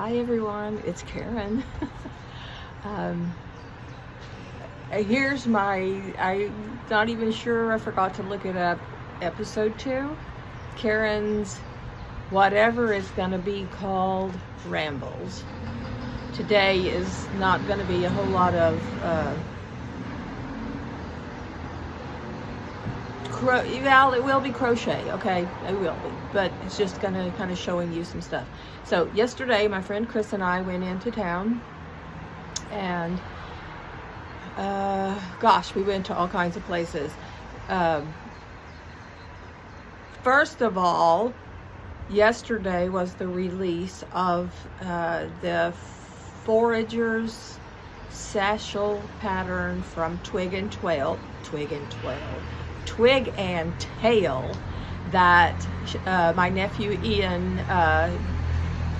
Hi everyone, it's Karen. Here's I'm not even sure, I forgot to look it up, episode 2. Karen's whatever is going to be called Rambles. Today is not going to be a whole lot of it will be crochet, okay? It will be, but it's just gonna kind of showing you some stuff. So yesterday, my friend Chris and I went into town, and gosh, we went to all kinds of places. First of all, yesterday was the release of the Forager's satchel pattern from Twig and Tale that my nephew Ian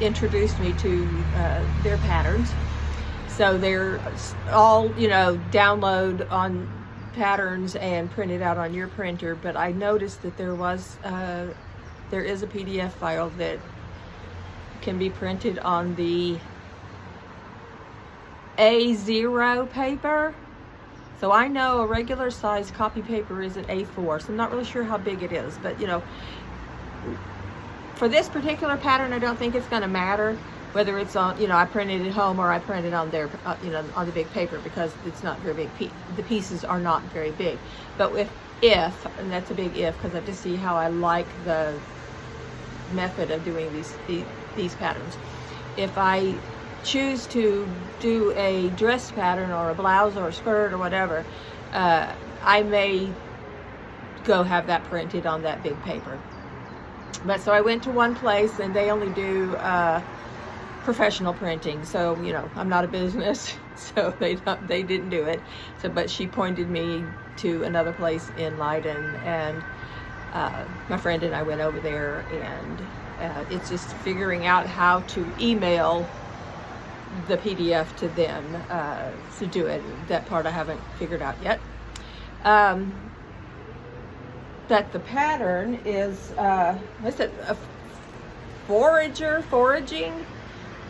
introduced me to their patterns. So they're all, download on patterns and print it out on your printer. But I noticed that there is a PDF file that can be printed on the A0 paper. So I know a regular size copy paper is an A4, so I'm not really sure how big it is, but for this particular pattern, I don't think it's going to matter whether it's on, I printed it home or I printed on their, on the big paper, because it's not very big. The pieces are not very big. But if, and that's a big if, because I have to see how I like the method of doing these patterns. If I choose to do a dress pattern or a blouse or a skirt or whatever, I may go have that printed on that big paper. But so I went to one place and they only do professional printing, so I'm not a business, so they didn't do it. So but she pointed me to another place in Leiden, and my friend and I went over there, and it's just figuring out how to email the PDF to them to do it. That part I haven't figured out yet. But the pattern is what's it? A foraging.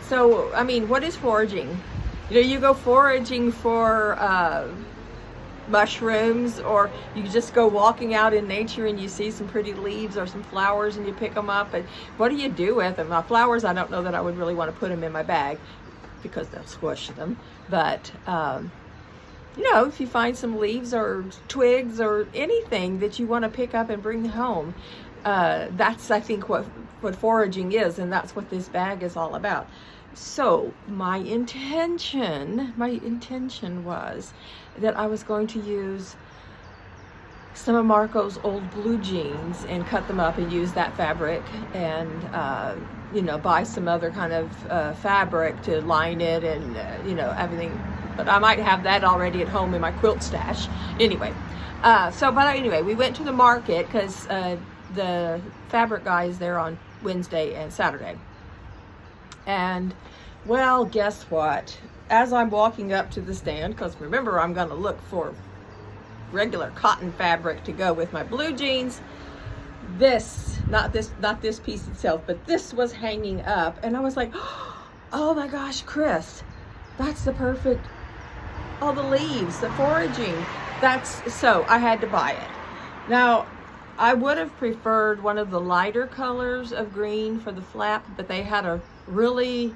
So I mean, what is foraging? You go foraging for mushrooms, or you just go walking out in nature and you see some pretty leaves or some flowers and you pick them up, and what do you do with them? Now, flowers, I don't know that I would really want to put them in my bag, because they'll squish them. But if you find some leaves or twigs or anything that you want to pick up and bring home, that's, I think, what foraging is, and that's what this bag is all about. So my intention was that I was going to use some of Marco's old blue jeans and cut them up and use that fabric, and buy some other kind of fabric to line it, and everything. But I might have that already at home in my quilt stash. Anyway, we went to the market because the fabric guy is there on Wednesday and Saturday. And well, guess what? As I'm walking up to the stand, because remember, I'm going to look for regular cotton fabric to go with my blue jeans. Not this piece itself, but this was hanging up, and I was like, oh my gosh, Chris, that's the perfect, all the leaves, the foraging, so I had to buy it. Now, I would have preferred one of the lighter colors of green for the flap, but they had a really,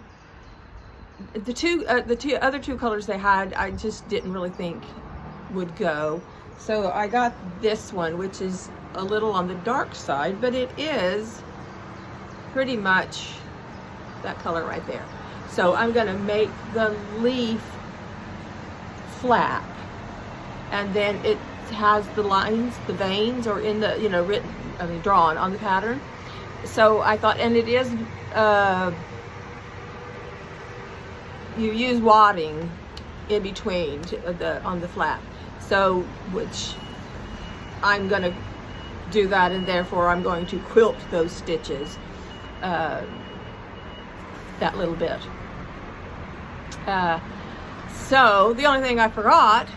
the other two colors they had, I just didn't really think would go. So I got this one, which is a little on the dark side, but it is pretty much that color right there. So I'm going to make the leaf flap, and then it has the lines, the veins, or in the drawn on the pattern. So I thought, and it is you use wadding in between on the flap. So, which I'm going to do that, and therefore I'm going to quilt those stitches that little bit. So the only thing I forgot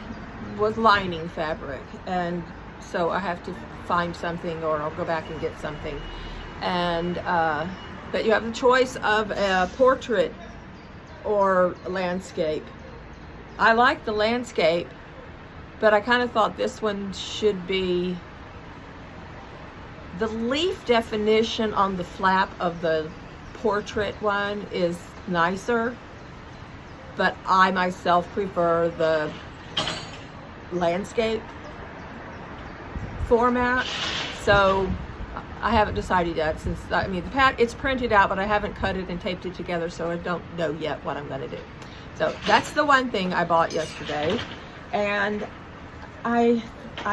was lining fabric, and so I have to find something, or I'll go back and get something. And but you have the choice of a portrait or landscape. I like the landscape, but I kind of thought this one should be, the leaf definition on the flap of the portrait one is nicer, but I myself prefer the landscape format. So I haven't decided yet, since, I mean, the pad, it's printed out, but I haven't cut it and taped it together, so I don't know yet what I'm going to do. So that's the one thing I bought yesterday, and I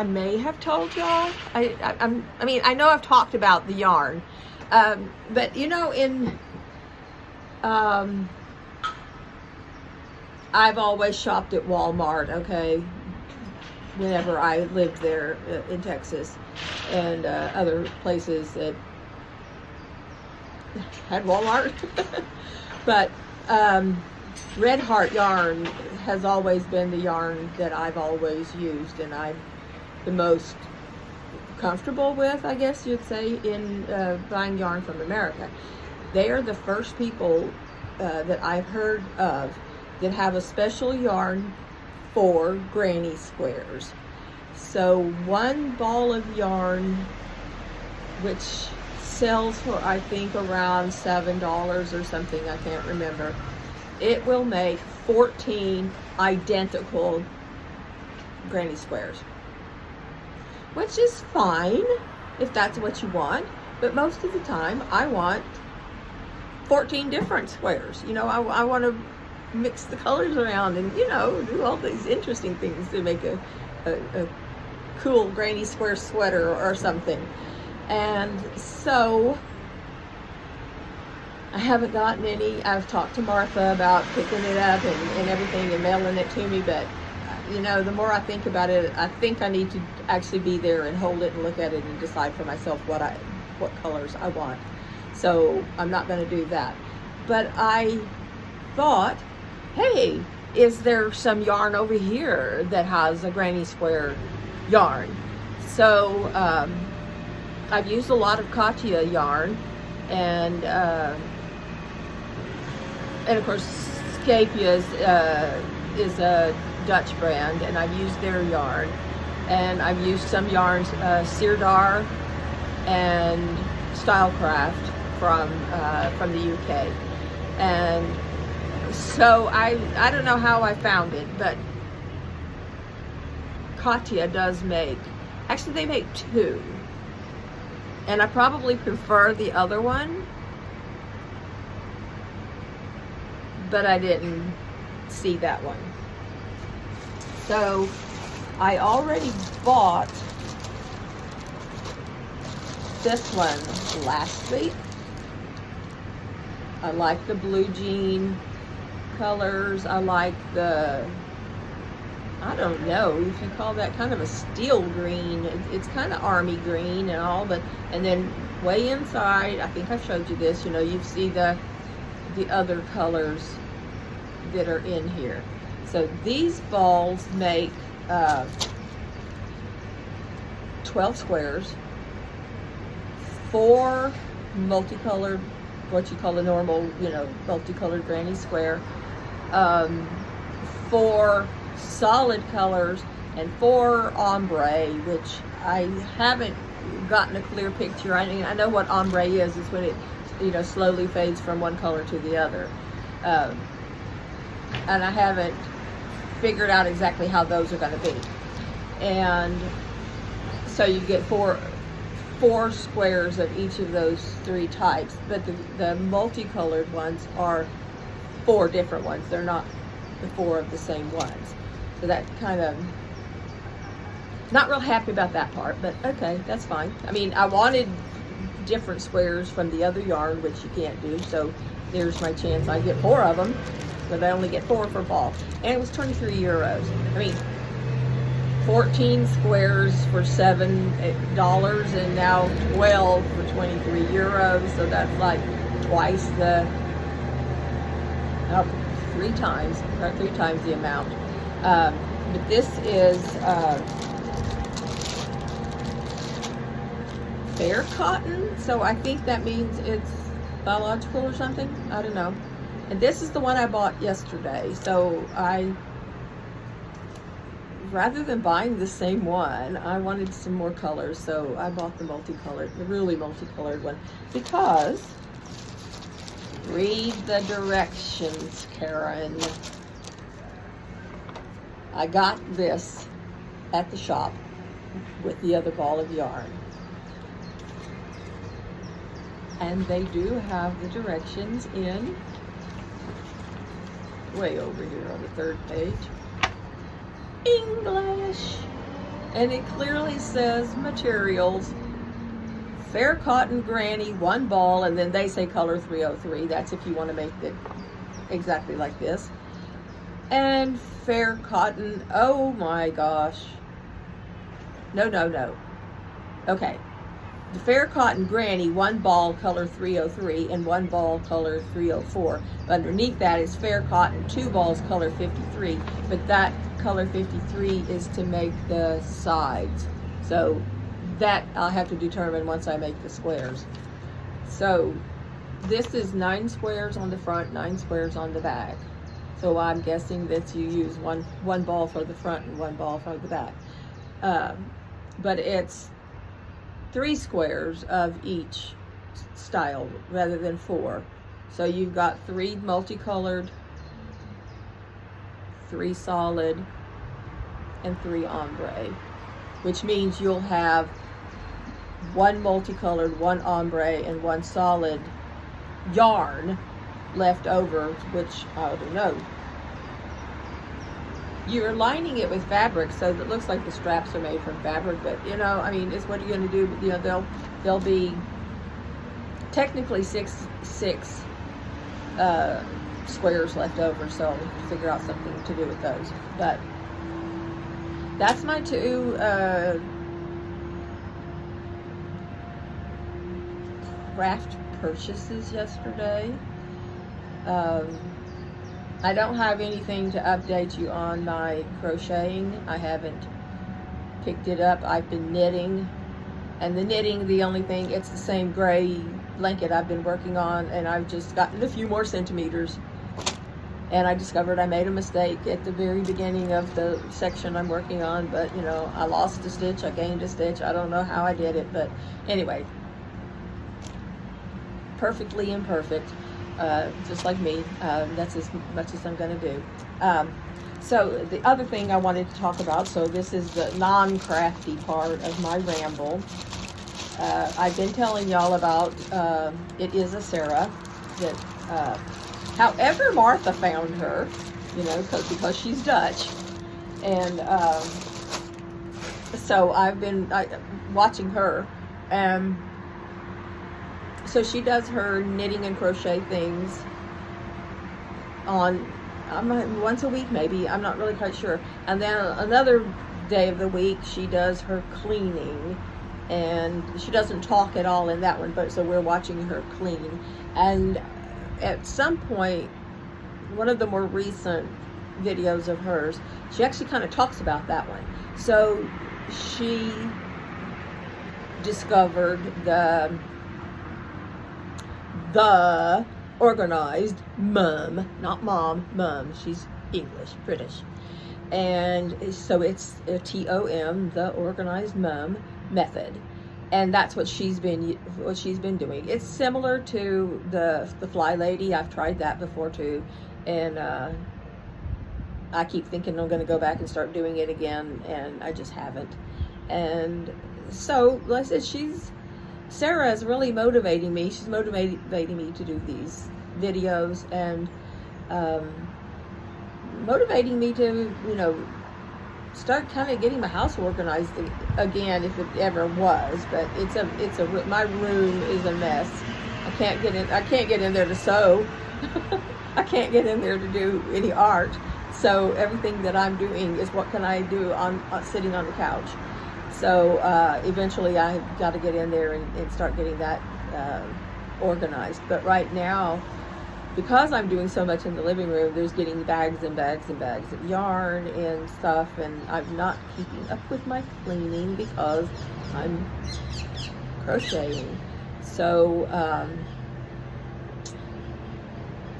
may have told y'all. I mean, I know I've talked about the yarn, but you know, I've always shopped at Walmart, okay, whenever I lived there in Texas, and other places that had Walmart. But Red Heart yarn has always been the yarn that I've always used, and I'm the most comfortable with, I guess you'd say, in buying yarn from America. They are the first people that I've heard of that have a special yarn for granny squares. So one ball of yarn, which sells for, I think, around $7 or something, I can't remember, it will make 14 identical granny squares, which is fine if that's what you want, but most of the time I want 14 different squares. You know, I want to mix the colors around and, you know, do all these interesting things to make a cool granny square sweater or something. And so I haven't gotten any. I've talked to Martha about picking it up and everything and mailing it to me, but you know, the more I think about it, I think I need to actually be there and hold it and look at it and decide for myself what colors I want. So I'm not going to do that. But I thought, hey, is there some yarn over here that has a granny square yarn? So I've used a lot of Katia yarn, and of course Scapia is a Dutch brand, and I've used their yarn, and I've used some yarns, Sirdar and Stylecraft from the UK. And so I don't know how I found it, but Katia does make, actually they make two, and I probably prefer the other one, but I didn't see that one. So I already bought this one last week. I like the blue jean colors. I like the, I don't know if you call that kind of a steel green. It's kind of army green and all, but, and then way inside, I think I've showed you this, you know, you see the other colors that are in here. So these balls make 12 squares, 4 multicolored, what you call a normal, you know, multicolored granny square, 4 solid colors, and 4 ombre, which I haven't gotten a clear picture. I know what ombre is when it, you know, slowly fades from one color to the other. And I haven't figured out exactly how those are going to be. And so you get four squares of each of those 3 types, but the multicolored ones are 4 different ones. They're not the 4 of the same ones. So that kind of, not real happy about that part, but okay, that's fine. I mean, I wanted different squares from the other yarn, which you can't do, so there's my chance I get 4 of them, but I only get 4 for ball. And it was 23 euros. I mean, 14 squares for $7, and now 12 for 23 euros, so that's like twice the, 3 times the amount. But this is fair cotton, so I think that means it's biological or something. I don't know. And this is the one I bought yesterday. So rather than buying the same one, I wanted some more colors. So I bought the really multicolored one, because read the directions, Karen. I got this at the shop with the other ball of yarn. And they do have the directions in way over here on the 3rd page. English. And it clearly says materials. Fair cotton granny, 1 ball, and then they say color 303. That's if you want to make it exactly like this. And fair cotton, oh my gosh. No. Okay. The fair cotton granny, 1 ball, color 303, and 1 ball, color 304. Underneath that is fair cotton, 2 balls, color 53. But that color 53 is to make the sides. So that I'll have to determine once I make the squares. So this is 9 squares on the front, 9 squares on the back. So I'm guessing that you use one ball for the front and 1 ball for the back. But it's 3 squares of each style rather than 4. So you've got 3 multicolored, 3 solid, and 3 ombre, which means you'll have 1 multicolored, 1 ombre, and 1 solid yarn left over, which I don't know. You're lining it with fabric, so it looks like the straps are made from fabric, but you know, I mean, it's what you're going to do. You know, there'll be technically six squares left over, so I'll figure out something to do with those. But that's my 2 craft purchases yesterday. I don't have anything to update you on my crocheting. I haven't picked it up. I've been knitting, and the knitting, the only thing, it's the same gray blanket I've been working on, and I've just gotten a few more centimeters. And I discovered I made a mistake at the very beginning of the section I'm working on, but you know, I lost a stitch, I gained a stitch. I don't know how I did it, but anyway, perfectly imperfect. Just like me. That's as much as I'm going to do. So the other thing I wanted to talk about, so this is the non-crafty part of my ramble. I've been telling y'all about, it is a Sarah, that, however Martha found her, you know, because she's Dutch. And so I've been watching her. So she does her knitting and crochet things on once a week, maybe. I'm not really quite sure. And then another day of the week, she does her cleaning. And she doesn't talk at all in that one, but so we're watching her clean. And at some point, one of the more recent videos of hers, she actually kind of talks about that one. So she discovered the Organised Mum, not mom, mum. She's English, British. And so it's a TOM, the Organised Mum method. And that's what she's been doing. It's similar to the Fly Lady. I've tried that before too. And I keep thinking I'm going to go back and start doing it again, and I just haven't. And so, like I said, Sarah is really motivating me. She's motivating me to do these videos, and motivating me to, you know, start kind of getting my house organized again, if it ever was. But my room is a mess. I can't get in there to sew. I can't get in there to do any art. So everything that I'm doing is what can I do on sitting on the couch. So eventually I got to get in there and start getting that organized. But right now, because I'm doing so much in the living room, there's getting bags and bags and bags of yarn and stuff, and I'm not keeping up with my cleaning because I'm crocheting. So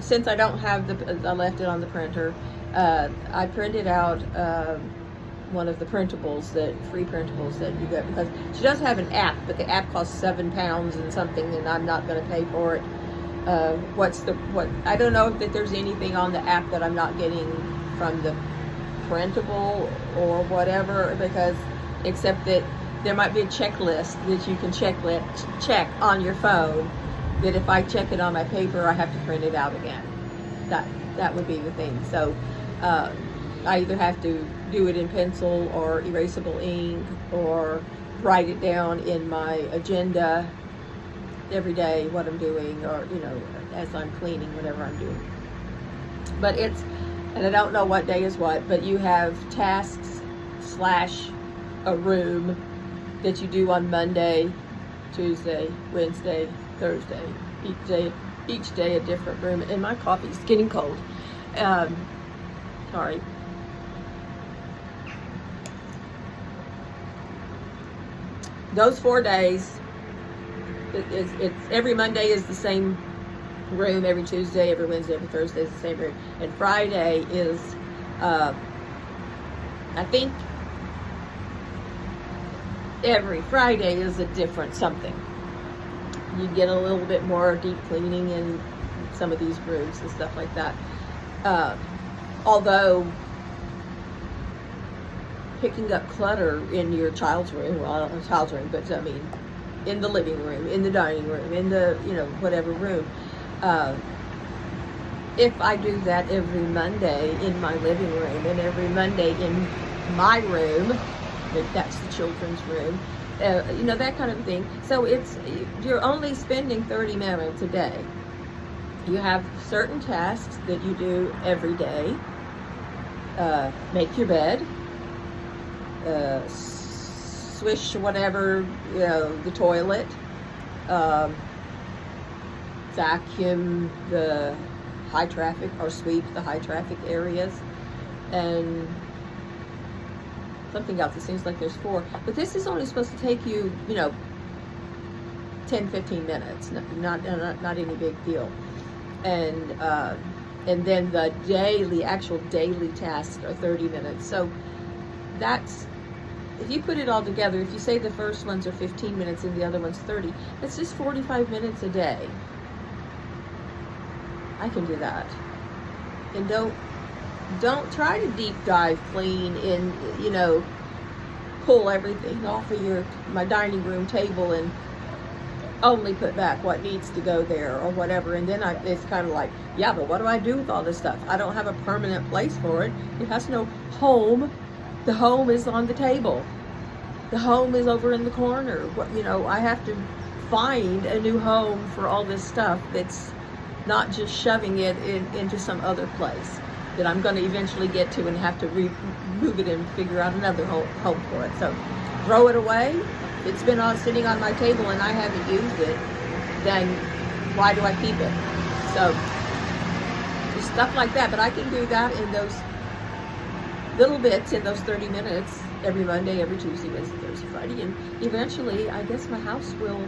since I don't have I left it on the printer, I printed out one of the printables, free printables that you get, because she does have an app, but the app costs £7 and something, and I'm not going to pay for it. I don't know that there's anything on the app that I'm not getting from the printable or whatever, because except that there might be a checklist that you can check on your phone, that if I check it on my paper, I have to print it out again. That would be the thing. So I either have to do it in pencil or erasable ink, or write it down in my agenda every day what I'm doing, or as I'm cleaning, whatever I'm doing. But and I don't know what day is what, but you have tasks / a room that you do on Monday, Tuesday, Wednesday, Thursday. Each day a different room. And my coffee's getting cold. Sorry. Those 4 days, it's every Monday is the same room, every Tuesday, every Wednesday, every Thursday is the same room, and Friday is, I think, every Friday is a different something. You get a little bit more deep cleaning in some of these rooms and stuff like that. Although picking up clutter in your child's room, well, I don't know child's room, but I mean in the living room, in the dining room, in the whatever room, if I do that every Monday in my living room and every Monday in my room, that's the children's room, that kind of thing. So you're only spending 30 minutes a day. You have certain tasks that you do every day. Make your bed, swish whatever, the toilet, vacuum the high traffic, or sweep the high traffic areas, and something else. It seems like there's 4, but this is only supposed to take you 10-15 minutes, not any big deal. And then the actual daily tasks are 30 minutes. So that's, if you put it all together, if you say the first ones are 15 minutes and the other one's 30, that's just 45 minutes a day. I can do that. And don't try to deep dive clean in, pull everything off of my dining room table and only put back what needs to go there or whatever. And then it's kind of like, yeah, but what do I do with all this stuff? I don't have a permanent place for it. It has no home. The home is on the table. The home is over in the corner. I have to find a new home for all this stuff that's not just shoving it into some other place that I'm going to eventually get to and have to move it and figure out another home for it. So throw it away. If it's been sitting on my table and I haven't used it, then why do I keep it? So just stuff like that. But I can do that in those little bits, in those 30 minutes, every Monday, every Tuesday, Wednesday, Thursday, Friday, and eventually I guess my house will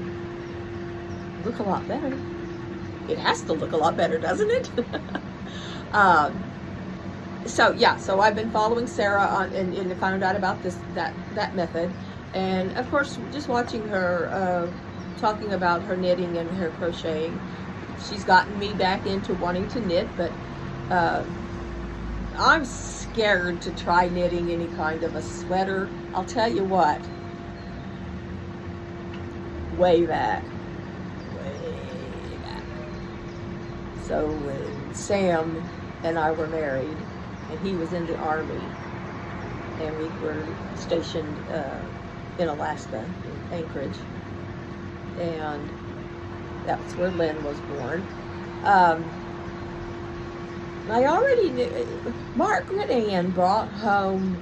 look a lot better. It has to look a lot better, doesn't it? So I've been following Sarah on and found out about that method, and of course just watching her talking about her knitting and her crocheting. She's gotten me back into wanting to knit, but I'm scared to try knitting any kind of a sweater. I'll tell you what, way back. So when Sam and I were married, and he was in the Army, and we were stationed in Alaska, in Anchorage, and that's where Lynn was born. I already knew, Margaret Ann brought home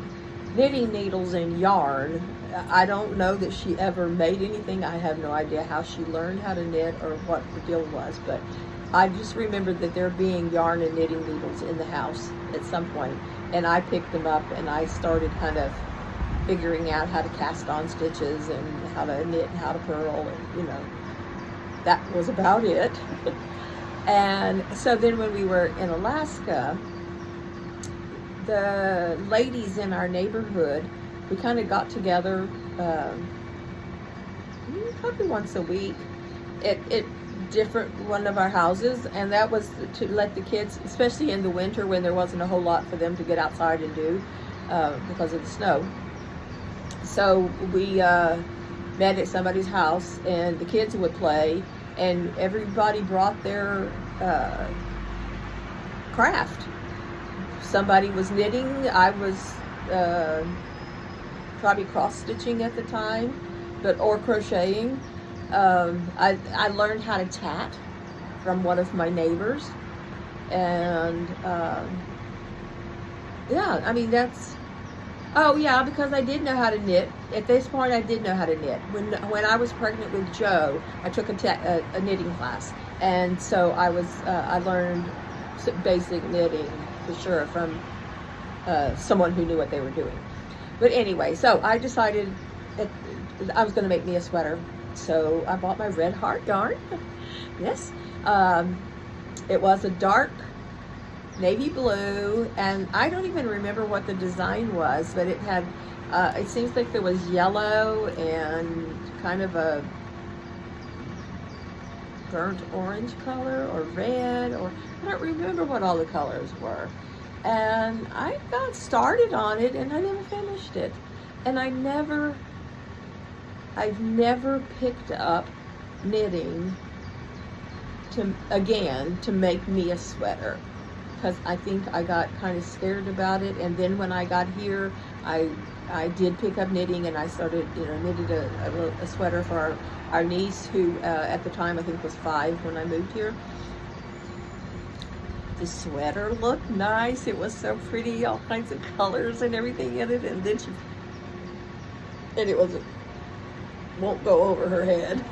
knitting needles and yarn. I don't know that she ever made anything. I have no idea how she learned how to knit or what the deal was, but I just remembered that there being yarn and knitting needles in the house at some point, and I picked them up and I started kind of figuring out how to cast on stitches and how to knit and how to purl, and that was about it. And so then when we were in Alaska, the ladies in our neighborhood, we kind of got together probably once a week at different one of our houses, and that was to let the kids, especially in the winter when there wasn't a whole lot for them to get outside and do because of the snow. So we met at somebody's house, and the kids would play, and everybody brought their craft. Somebody was knitting. I was probably cross-stitching at the time, or crocheting. I learned how to tat from one of my neighbors, and yeah, I mean that's, oh yeah, because I did know how to knit. At this point, I did know how to knit. When I was pregnant with Joe, I took a knitting class, and so I learned basic knitting for sure from someone who knew what they were doing. But anyway, so I decided that I was going to make me a sweater. So I bought my red heart yarn. Yes. It was a dark navy blue, and I don't even remember what the design was, but it had, it seems like there was yellow and kind of a burnt orange color or red, or I don't remember what all the colors were. And I got started on it and I never finished it. And I've never picked up knitting to make me a sweater, because I think I got kind of scared about it. And then when I got here, I did pick up knitting, and I started, knitted a sweater for our niece, who at the time I think was 5 when I moved here. The sweater looked nice. It was so pretty, all kinds of colors and everything in it. And then it won't go over her head.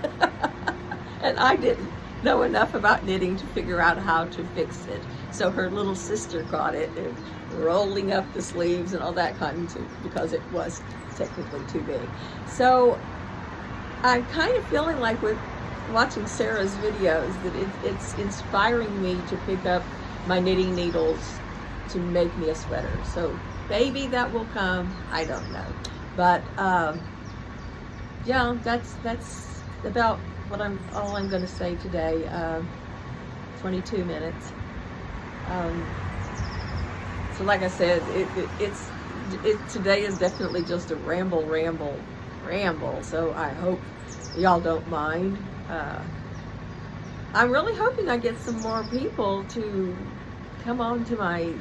And I didn't know enough about knitting to figure out how to fix it. So her little sister got it, and rolling up the sleeves and all that kind of, because it was technically too big. So I'm kind of feeling like with watching Sarah's videos that it's inspiring me to pick up my knitting needles to make me a sweater. So maybe that will come, I don't know. But yeah, that's about all I'm going to say today. 22 minutes. So like I said, today is definitely just a ramble. So I hope y'all don't mind. I'm really hoping I get some more people to come on to my,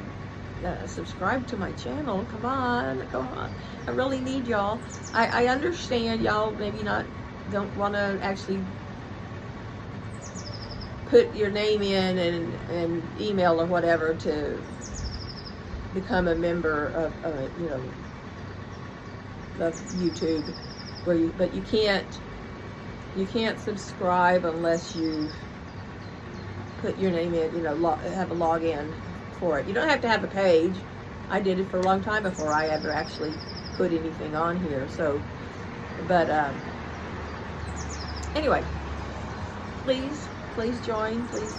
subscribe to my channel. Come on. I really need y'all. I understand y'all maybe don't want to actually put your name in and email or whatever to become a member of YouTube, but you can't subscribe unless you put your name in, have a login for it. You don't have to have a page. I did it for a long time before I ever actually put anything on here. So, but anyway, please join. Please,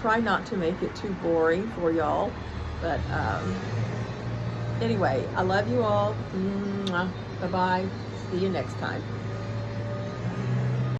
try not to make it too boring for y'all. But anyway, I love you all. Bye-bye. See you next time.